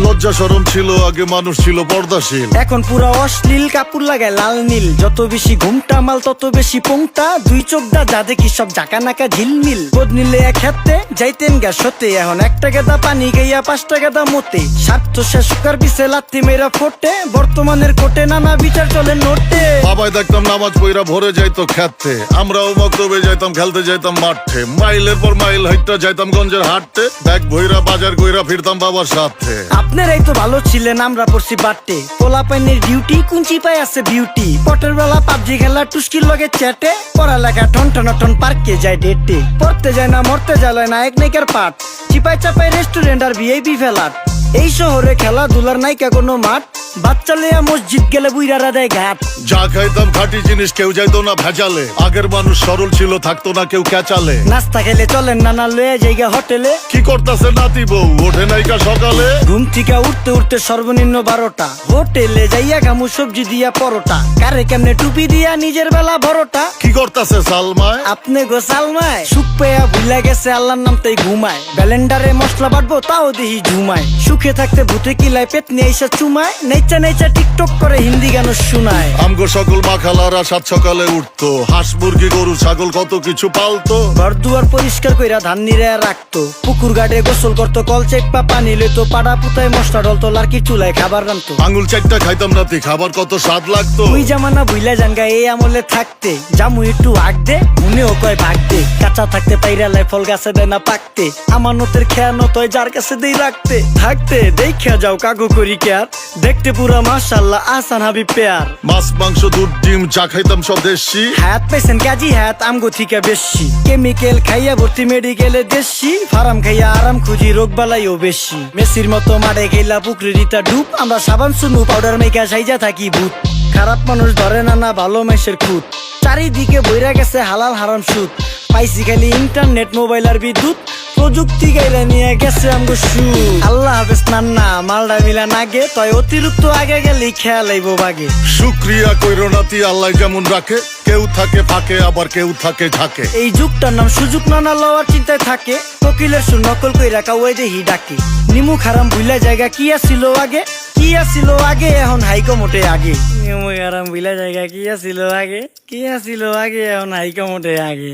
লজ্জা শরম ছিল, আগে মানুষ ছিল পর্দাশীল। এখন পুরা অশ্লীল, কাপড় লাগায় লাল নীল। যত বেশি ঘুমটা মাল তত বেশি পোংটা। দুই চোখটা যা দেখি সব জাকা নাকা ঝিলমিল। বোধ নিলে এক হাতে যাইতেন গা সতে। এখন একটা গেদা পানি গাইয়া 5টা গেদা মতে। স্বার্থ শেষ কার পিছে লাথি মেয়েরা ফোটে। বর্তমানের কোটে নানা বিচার চলে নোটে। বাবাই দেখতাম নামাজ পইরা ভরে যাইতো খেতে, আমরাও মক্তবে যাইতাম, খেলতে যাইতাম মাঠে। মাইলের পর মাইল হাইটটা যাইতাম গঞ্জের হাটতে, ব্যাগ ভইরা বাজার কইরা ফিরতাম বাবার সাথে। আপনারাই তো ভালো ছিলেন, আমরা পড়ছি বাটে। পোলা পাইনের ডিউটি কুঞ্চি পাই আছে বিউটি। পটের বেলা পাবজি খেলা টুস্কির লগে চ্যাটে। পড়ালেখা টন টন পার্কে যায় ডেটে। পড়তে যায় না মরতে যায় নায়ক নায়িকার পাঠ। চিপাই চাপাই রেস্টুরেন্ট আর ভিআইপি ফেলাট। এই শহরে খেলাধুলার নাইকা কোনো মাঠ। বাচ্চা লেয়া মসজিদ গেলে বুইরারা দেয় ঘাট। যা খাইতাম খাঁটি জিনিস, কেউ যাইতো না ভেজালে। আগের মানুষ সরল ছিল, থাকতো না কেউ ক্যাচালে। নাস্তা খেলে চলেন নানা লয়ে জায়গা হোটেলে। কি করতাছে নাতি বউ, ওঠে নাইকা সকালে। ঘুম থেকে উঠতে উঠতে সর্বনিম্ন 12টা। হোটেলে যাইয়া গামু সবজি দিয়া পরোটা। কারে কেমনে টুপি দিয়া নিজের বেলা বড়টা। কি করতাছে সালমায়, আপনি গো সালমায়। সুখ পেয়া ভুলা গেছে আল্লাহর নাম তাই ঘুমায়। ব্যালেন্ডারে মশলা বাটবো তাও দেহি ঝুমায়। সুখে থাকতে ভূতে কিলায় পেট নিয়ে এসে চুমায়। নেচা নেচা টিকটক করে হিন্দি গান শোনায়। আমগো সকল মাখালারা সাত সকালে উঠতো, হাঁস মুরগি গরু ছাগল কত কিছু পালতো। ঘর দুয়ার পরিষ্কার কইরা ধান নিরে রাখতো। পুকুর ঘাটে গোসল করতো, কল চেপা পানি লইতো। পাড়া পুতায় মশলা ডলতো, লার্কি চুলায় খাবার রান্তো। আঙুল চারটা খাইতাম নাতি, খাবার কত স্বাদ লাগতো। ওই জামানা ভুইলা জানগা এই আমলে থাকতে। জামু একটু আগ দে, মনেও কয় ভাগ দে। কাঁচা থাকতে পাইরালায় ফল গাছে দেয় না পাকতে। আমানতের খেয়ানত হয় যার কাছে দেই রাখতে। থাকতে দেখা যাও কাগু করি কেয়ার। দেখতে পুরা মাশাআল্লাহ আসান হাবি পেয়ার। মাছ মাংস দুধ ডিম যা খাইতাম সব দেশি। হাত পেছেন কাজী হাত আমগো থিকা বেশি। কেমিক্যাল খাইয়া ভর্তি মেডিকেলে দেশি। ফার্ম খাইয়া আরাম খুঁজি রোগ বালাইও বেশি। মেসির মতো মারে গেলা পুকুরে রিতা ডুব। আমরা সাবান সুনু পাউডার মেকা সাইজা থাকি ভূত। খারাপ মানুষ ধরে না ভালো মেসের খুঁত। চারিদিকে বইরা গেছে হালাল হারাম সুদ। পাইছি খালি ইন্টারনেট মোবাইল আর বিদ্যুৎ। প্রযুক্তি গাইলা নিয়ে গেছে আমগো সু। আল্লাহ হাফেজ নান্না মালডা মিলা নাগে। তয় অতিরিক্ত আগে গেলি খেয়াল আইব বাগে। শুক্রিয়া কইরো নাতি, আল্লাহ যেমন রাখে। কেউ থাকে ফাঁকে, আবার কেউ থাকে ঝাঁকে। এই যুগটার নাম সুযোগ নানা লওয়ার চিন্তায় থাকে। কোকিলের সুর নকল কইরা কাউয়াই দেহি ডাকে। নিমু খারাম ভুলা জায়গা কি আসিল আগে। কি আসিল আগে এখন হাইকো মোটে আগে। নিমু খারাম ভুলা জায়গা কি আসিল আগে। কি আসিল আগে এখন হাইকো মোটে আগে।